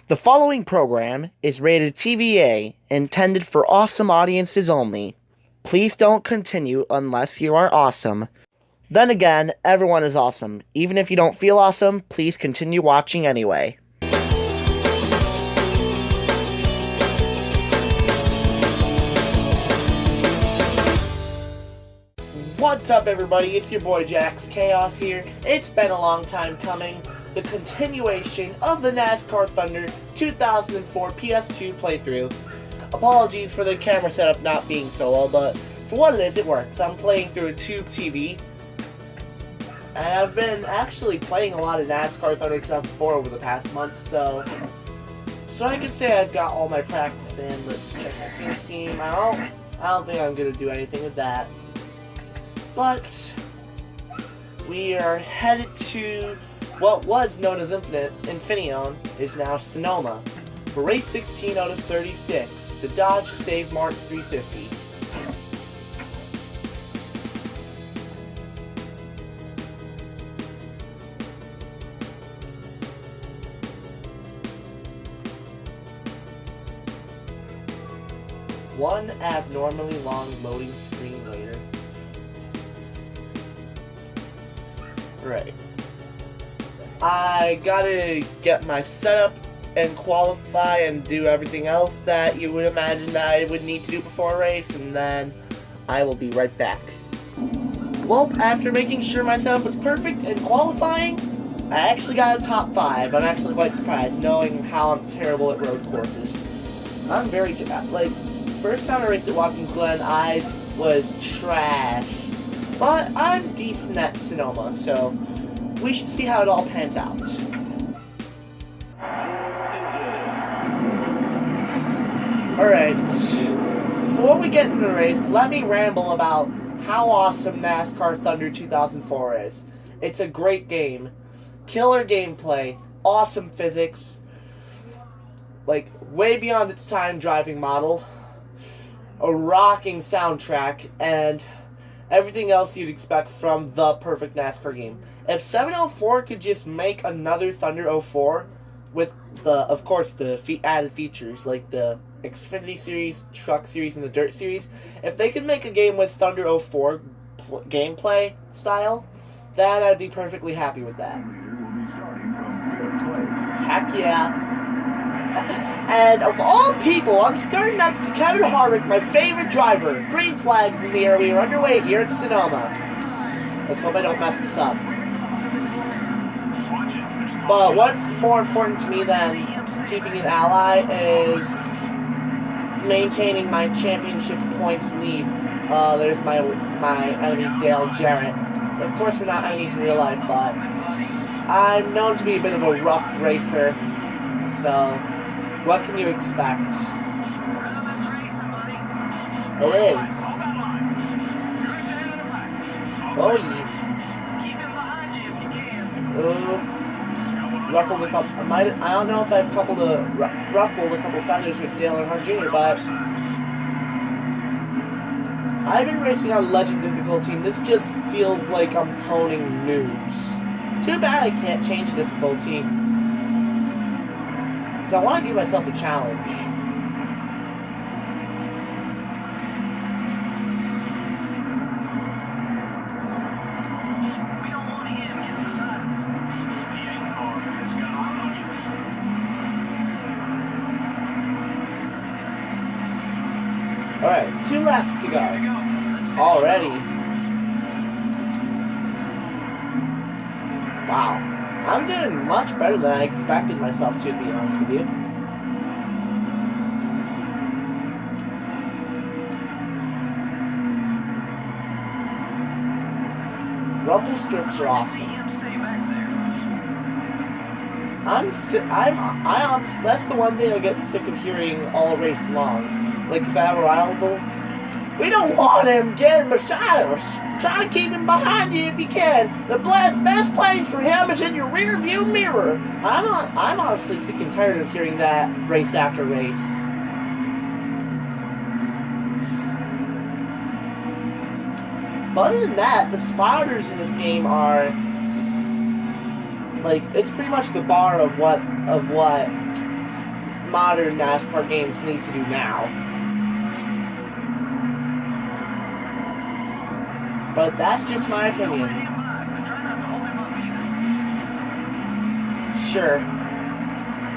The following program is rated TVA, intended for awesome audiences only. Please don't continue unless you are awesome. Then again, everyone is awesome. Even if you don't feel awesome, please continue watching anyway. What's up, everybody? It's your boy Jax Chaos here. It's been a long time coming. The continuation of the Nascar Thunder 2004 PS2 playthrough. Apologies for the camera setup not being so well, but for what it is, it works. I'm playing through a tube TV. And I've been actually playing a lot of NASCAR Thunder 2004 over the past month, so I can say I've got all my practice in. Let's check my paint scheme. I don't think I'm gonna do anything with that. But we are headed to what was known as Infineon is now Sonoma for race 16 out of 36, the Dodge Save Mark 350. One abnormally long loading screen later. Right. I gotta get my setup and qualify and do everything else that you would imagine that I would need to do before a race, and then I will be right back. Well, after making sure my setup was perfect and qualifying, I actually got a top 5. I'm actually quite surprised, knowing how I'm terrible at road courses. I'm very, first time I raced at Watkins Glen, I was trash. But I'm decent at Sonoma, so we should see how it all pans out. Alright, before we get into the race, let me ramble about how awesome NASCAR Thunder 2004 is. It's a great game. Killer gameplay, awesome physics, way beyond its time driving model, a rocking soundtrack, and everything else you'd expect from the perfect NASCAR game. If 704 could just make another Thunder 04 with of course, the added features like the Xfinity Series, Truck Series, and the Dirt Series, if they could make a game with Thunder 04 gameplay style, then I'd be perfectly happy with that. Heck yeah. And of all people, I'm starting next to Kevin Harvick, my favorite driver. Green flags in the air. We are underway here at Sonoma. Let's hope I don't mess this up. But what's more important to me than keeping an ally is maintaining my championship points lead. There's my enemy, Dale Jarrett. Of course, we're not enemies in real life, but I'm known to be a bit of a rough racer. So what can you expect? It is. Oh, yeah. Ruffled a couple. I don't know if I've ruffled a couple feathers with Dale Earnhardt Jr., but I've been racing on Legend difficulty, and this just feels like I'm honing noobs. Too bad I can't change the difficulty. Because I want to give myself a challenge. Alright, 2 laps to go. Already. Wow. I'm doing much better than I expected myself to be honest with you. Rumble strips are awesome. That's the one thing I get sick of hearing all race long. Like if I have a rival, we don't want him, get him beside us. Try to keep him behind you if you can. The best place for him is in your rear view mirror. I'm honestly sick and tired of hearing that race after race. But other than that, the spotters in this game are like, it's pretty much the bar of what modern NASCAR games need to do now. But that's just my opinion. Sure.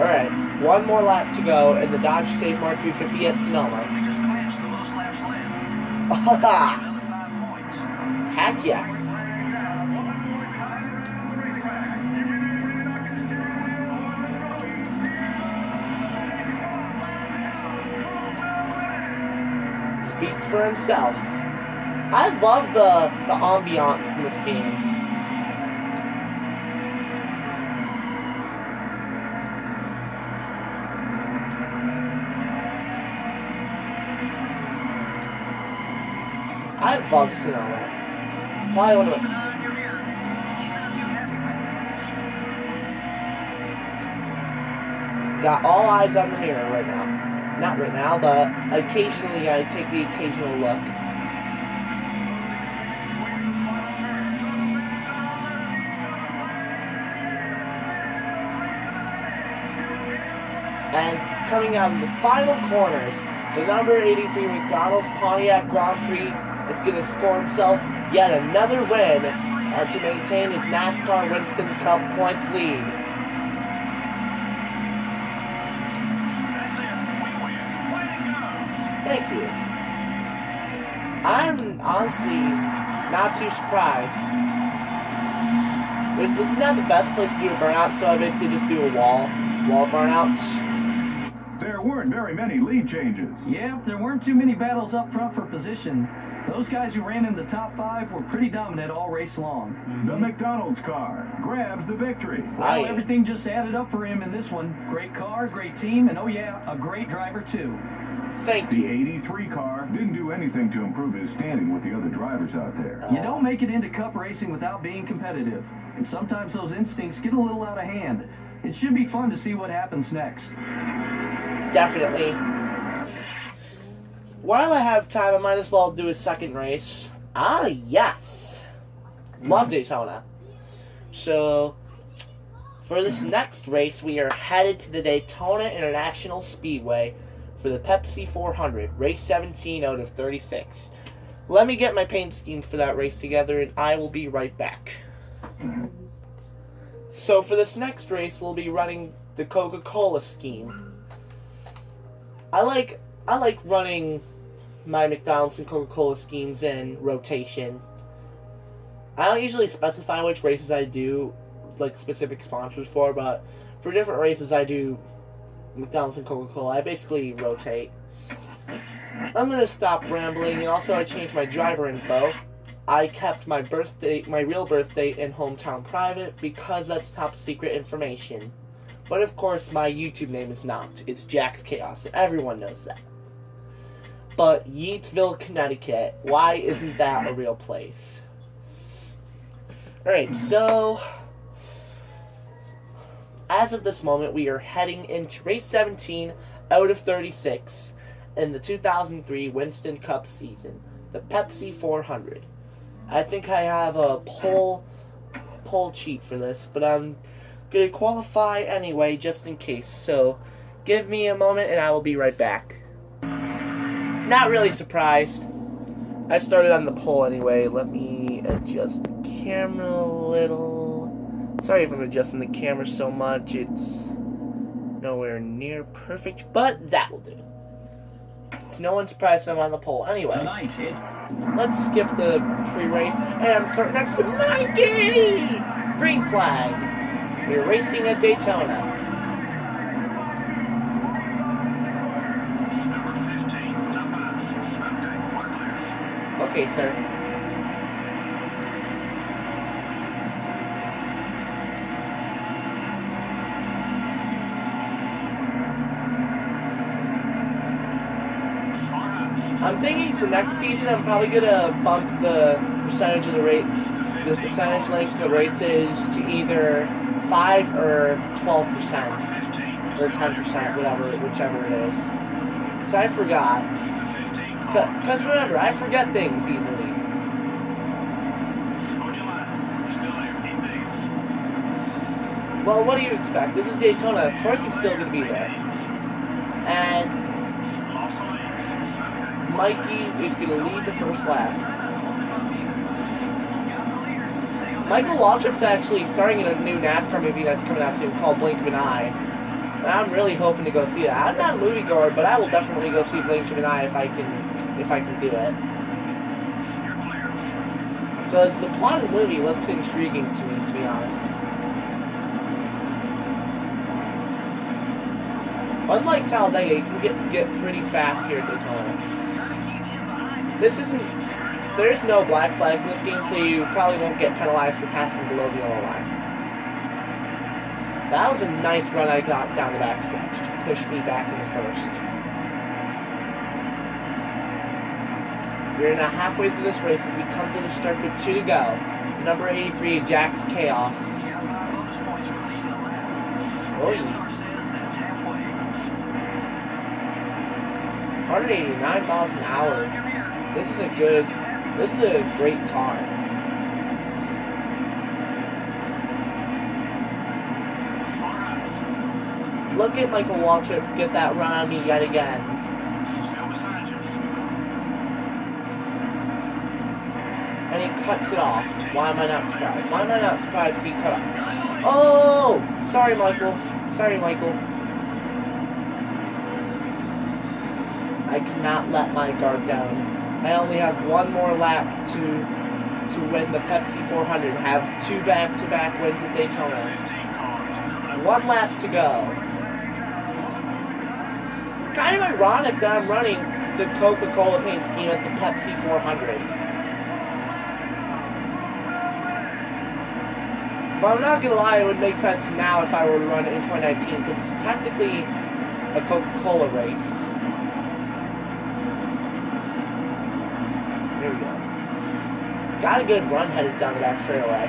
Alright, one more lap to go in the Dodge Safe Mark 350 at Sonoma. Heck yes. Speaks for himself. I love the ambiance in this game. I love Sonoma. Probably one of the... Got all eyes on the mirror right now. Not right now, but occasionally I take the occasional look. And coming out of the final corners, the number 83 McDonald's Pontiac Grand Prix is going to score himself yet another win to maintain his NASCAR Winston Cup points lead. Thank you. I'm honestly not too surprised. This is not the best place to do a burnout, so I basically just do a wall burnouts. There weren't very many lead changes. Yeah, there weren't too many battles up front for position. Those guys who ran in the top 5 were pretty dominant all race long. The McDonald's car grabs the victory. Well, everything just added up for him in this one. Great car, great team, and oh yeah, a great driver too. Thank you. The 83 car didn't do anything to improve his standing with the other drivers out there. You don't make it into cup racing without being competitive. And sometimes those instincts get a little out of hand. It should be fun to see what happens next. Definitely. While I have time, I might as well do a second race. Ah, yes. Love Daytona. So, for this next race, we are headed to the Daytona International Speedway for the Pepsi 400, race 17 out of 36. Let me get my paint scheme for that race together, and I will be right back. So, for this next race, we'll be running the Coca-Cola scheme. I like running my McDonald's and Coca-Cola schemes in rotation. I don't usually specify which races I do, like, specific sponsors for, but for different races I do McDonald's and Coca-Cola. I basically rotate. I'm gonna stop rambling, and also I changed my driver info. I kept my real birth date and hometown private because that's top secret information. But of course, my YouTube name is not. It's Jack's Chaos. Everyone knows that. But Yeatsville, Connecticut. Why isn't that a real place? Alright, so as of this moment, we are heading into race 17 out of 36 in the 2003 Winston Cup season, the Pepsi 400. I think I have a poll cheat for this, but I'm going to qualify anyway just in case. So give me a moment and I will be right back. Not really surprised. I started on the poll anyway. Let me adjust the camera a little. Sorry if I'm adjusting the camera so much. It's nowhere near perfect, but that will do. It's no one surprised I'm on the poll. Anyway, let's skip the pre-race, and I'm starting next to Mikey! Green flag. We're racing at Daytona. Okay, sir. I'm thinking for next season, I'm probably gonna bump the percentage of the percentage length of the races to either 5 or 12%, or 10%, whichever it is. Because I forgot. Because remember, I forget things easily. Well, what do you expect? This is Daytona. Of course he's still going to be there. And Mikey is going to lead the first lap. Michael Waltrip's actually starring in a new NASCAR movie that's coming out soon called Blink of an Eye. And I'm really hoping to go see that. I'm not a moviegoer, but I will definitely go see Blink of an Eye if I can do it. Because the plot of the movie looks intriguing to me, to be honest. Unlike Talladega, you can get pretty fast here at Daytona. There's no black flags in this game, so you probably won't get penalized for passing below the yellow line. That was a nice run I got down the backstretch to push me back into first. We're now halfway through this race as we come to the start with 2 to go. Number 83, Jack's Chaos. Oh, yeah. 189 miles an hour. This is a great car. Look at Michael Waltrip get that run on me yet again. And he cuts it off. Why am I not surprised? Why am I not surprised if he cut off? Oh! Sorry, Michael. Sorry, Michael. I cannot let my guard down. I only have one more lap to win the Pepsi 400. Have 2 back-to-back wins at Daytona. 1 lap to go. Kind of ironic that I'm running the Coca-Cola paint scheme at the Pepsi 400. But I'm not gonna lie, it would make sense now if I were to run it in 2019 because it's technically a Coca-Cola race. There we go. Got a good run headed down the back straightaway.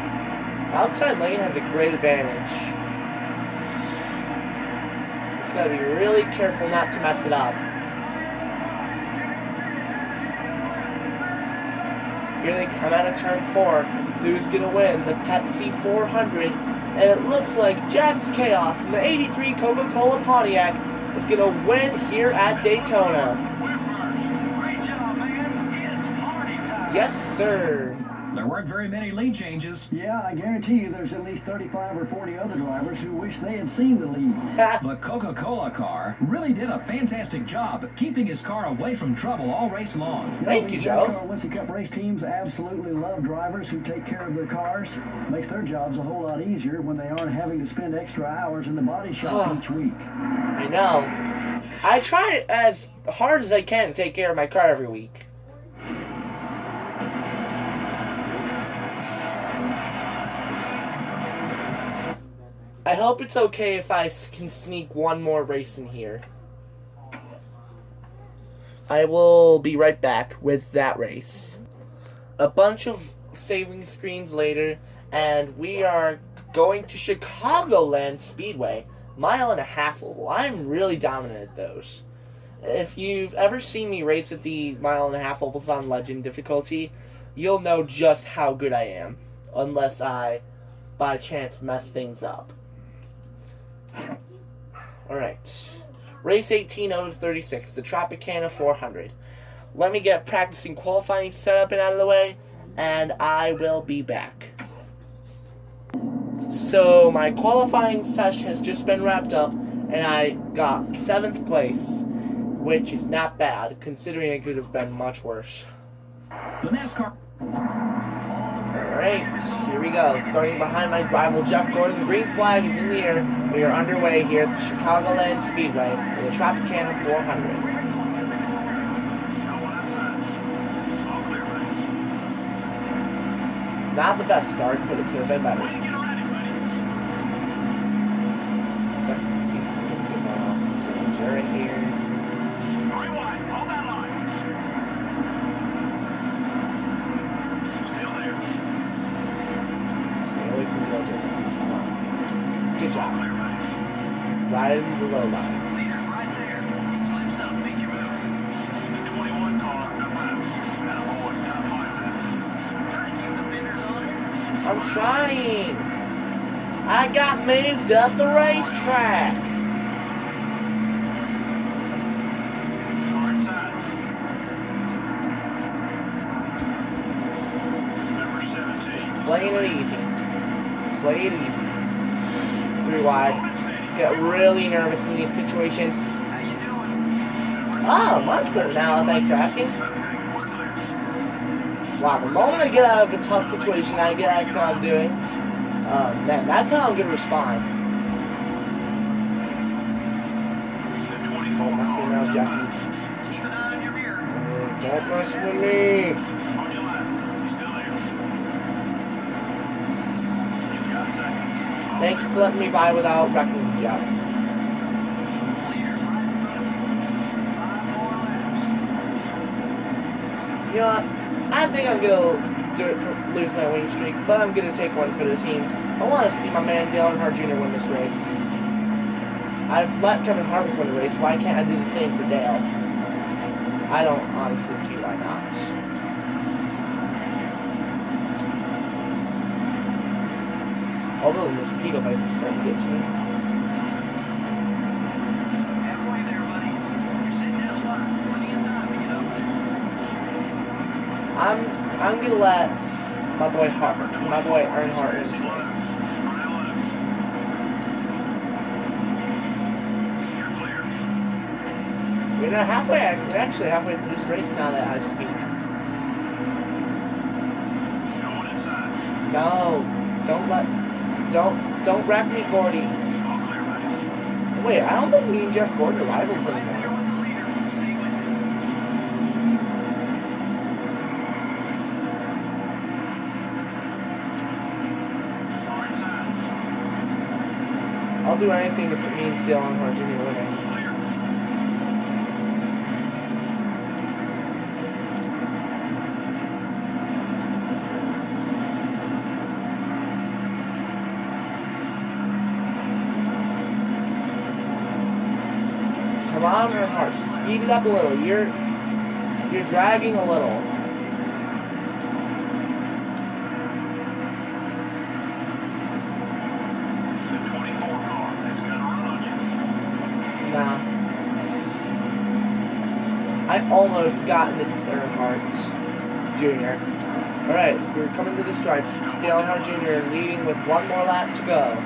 Outside lane has a great advantage. Just gotta be really careful not to mess it up. Here they come out of turn 4. Who's gonna win? The Pepsi 400. And it looks like Jack's Chaos in the 83 Coca-Cola Pontiac is gonna win here at Daytona. Yes, sir. There weren't very many lead changes. Yeah, I guarantee you there's at least 35 or 40 other drivers who wish they had seen the lead. The Coca-Cola car really did a fantastic job keeping his car away from trouble all race long. Thank you, Joe. NASCAR Winston Cup race teams absolutely love drivers who take care of their cars. Makes their jobs a whole lot easier when they aren't having to spend extra hours in the body shop each week. I know. I try as hard as I can to take care of my car every week. I hope it's okay if I can sneak one more race in here. I will be right back with that race. A bunch of saving screens later, and we are going to Chicagoland Speedway. 1.5 oval. I'm really dominant at those. If you've ever seen me race at the 1.5 ovals on Legend difficulty, you'll know just how good I am. Unless I, by chance, mess things up. Alright. Race 18 out of 36, the Tropicana 400. Let me get practicing qualifying set up and out of the way, and I will be back. So, my qualifying session has just been wrapped up, and I got 7th place, which is not bad, considering it could have been much worse. The NASCAR. Alright, here we go. Starting behind my rival Jeff Gordon, the green flag is in the air. We are underway here at the Chicagoland Speedway for the Tropicana 400. Not the best start, but it could have been better. Second season, get one off. Jared here. Good job. Right into the low line. I'm trying. I got moved up the racetrack. playing it easy. Play it easy. 3 wide. Get really nervous in these situations. Oh, much better now, thanks for asking. Wow, the moment I get out of a tough situation, I get out of what I'm doing, man, that's how I'm going to respond. Don't mess with me now, Jeffy. Don't mess with me. Thank you for letting me by without wrecking Jeff. You know what? I think I'm gonna do it for lose my winning streak, but I'm gonna take one for the team. I want to see my man Dale Earnhardt Jr. win this race. I've let Kevin Harvick win the race. Why can't I do the same for Dale? I don't honestly see why not. Although the mosquito bites are starting to get to me. Halfway there, buddy. You're sitting in a spot. Plenty of time to get up there. I'm gonna let my boy Earnhardt win this race. We're actually halfway through this race now that I speak. No, don't wreck me, Gordy. Wait, I don't think me and Jeff Gordon are rivals anymore. I'll do anything if it means Dale Earnhardt Jr. winning. Come on, Earnhardt, speed it up a little. You're dragging a little. Nah. I almost got into Earnhardt Jr. Alright, so we're coming to the stripe. Dale Earnhardt Jr. leading with one more lap to go.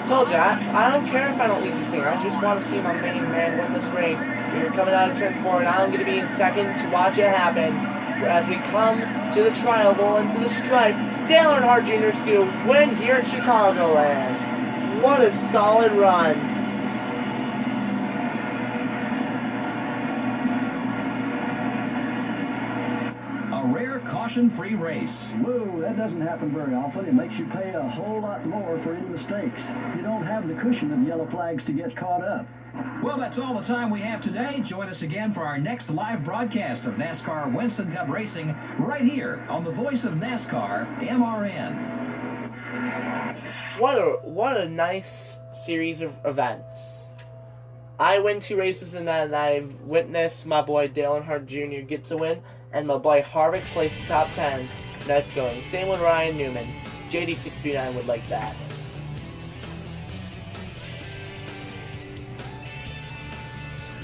Told ya, I don't care if I don't lead this thing. I just want to see my main man win this race. We're coming out of turn 4, and I'm going to be in second to watch it happen. As we come to the tri-oval and to the stripe, Dale Earnhardt Jr. is going to win here at Chicagoland. What a solid run. A rare caution-free race. Whoa, that doesn't happen very often. It makes you pay a whole lot more for any mistakes. You don't have the cushion of yellow flags to get caught up. Well, that's all the time we have today. Join us again for our next live broadcast of NASCAR Winston Cup Racing right here on the Voice of NASCAR, MRN. What a nice series of events. I win 2 races in that, and I've witnessed my boy Dale Earnhardt Jr. get to win, and my boy Harvick placed the top 10. Nice going. Same with Ryan Newman. JD639 would like that.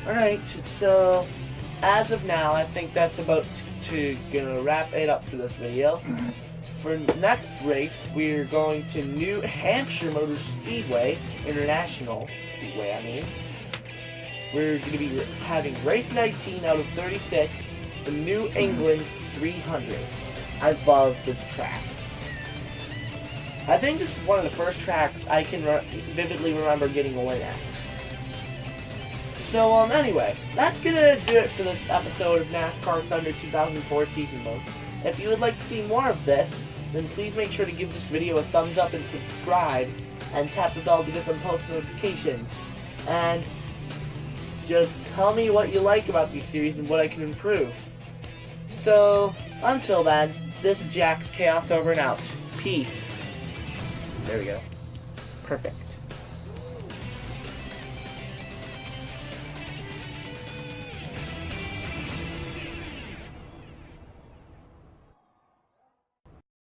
Alright, so as of now, I think that's about to gonna wrap it up for this video. For next race, we're going to New Hampshire Motor Speedway, International Speedway, I mean. We're going to be having race 19 out of 36, the New England 300. I love this track. I think this is one of the first tracks I can vividly remember getting a win at. So, anyway, that's gonna do it for this episode of NASCAR Thunder 2004 Season Mode. If you would like to see more of this, then please make sure to give this video a thumbs up and subscribe, and tap the bell to get them post notifications. And just tell me what you like about these series and what I can improve. So, until then, this is Jack's Chaos over and out. Peace. There we go. Perfect.